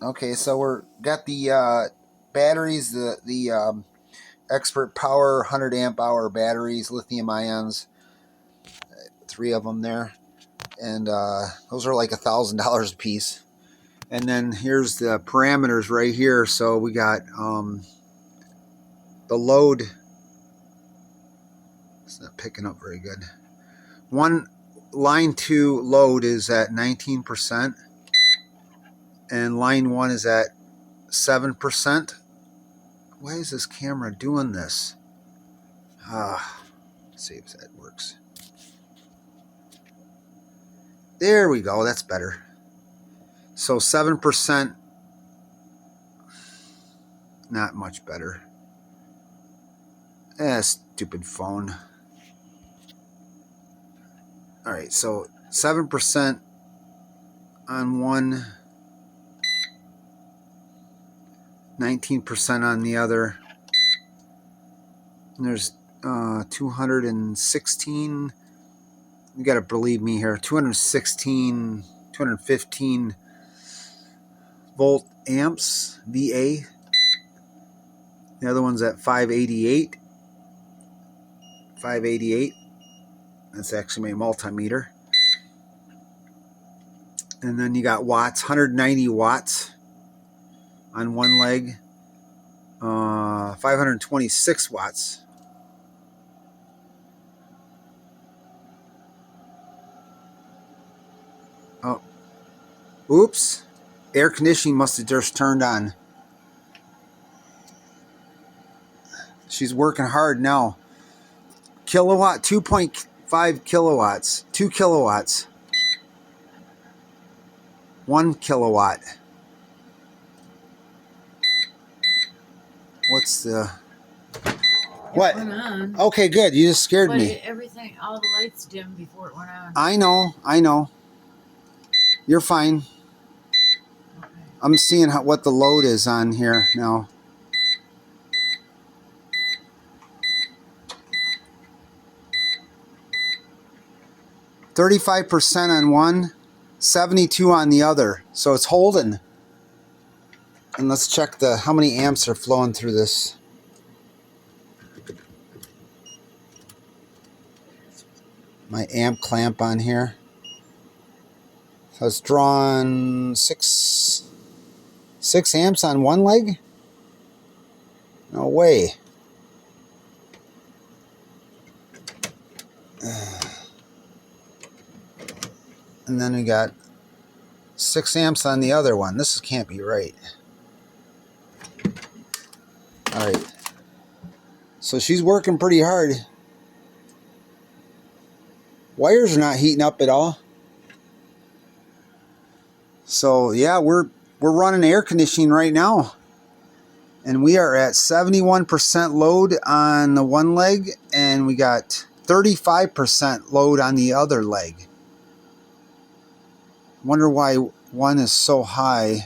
Okay, so we're got the batteries, the Expert Power 100 amp hour batteries, lithium ions, 3 of them there, and those are like $1,000 a piece. And then here's the parameters right here. So we got the load. It's not picking up very good. Line 2 load is at 19%, and line 1 is at 7%. Why is this camera doing this? Let's see if that works. There we go. That's better. So 7%, not much better. Stupid phone. All right, so 7% on one, 19% on the other. And there's 216. You got to believe me here. 215 volt amps, VA. The other one's at 588. 588. That's actually my multimeter. And then you got watts, 190 watts on one leg, 526 watts. Oh, oops. Air conditioning must have just turned on. She's working hard now. Kilowatt, 2.5 kilowatts, 2 kilowatts, 1 kilowatt. What's the... What? It went on. Okay, good. You just scared me. Everything, all the lights dimmed before it went on. I know. You're fine. Okay. I'm seeing what the load is on here now. %35 on one, 72 on the other. So it's holding. And let's check how many amps are flowing through this. My amp clamp on here. So it's drawn 6 amps on one leg? No way. And then we got 6 amps on the other one. This can't be right. Alright. So she's working pretty hard. Wires are not heating up at all. So yeah, we're running air conditioning right now. And we are at 71% load on the one leg, and we got 35% load on the other leg. Wonder why one is so high.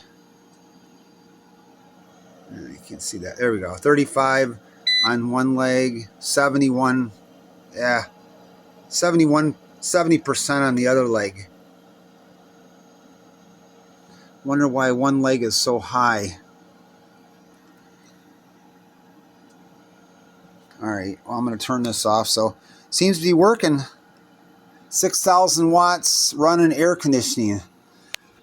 I can't see that. There we go. 35 on one leg, 71. Yeah. 70% on the other leg. Wonder why one leg is so high. Alright, well, I'm going to turn this off. So, seems to be working. 6,000 watts running air conditioning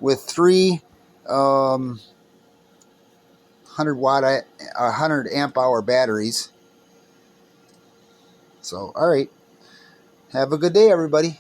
with 3 100 amp hour batteries. So, alright. Have a good day, everybody.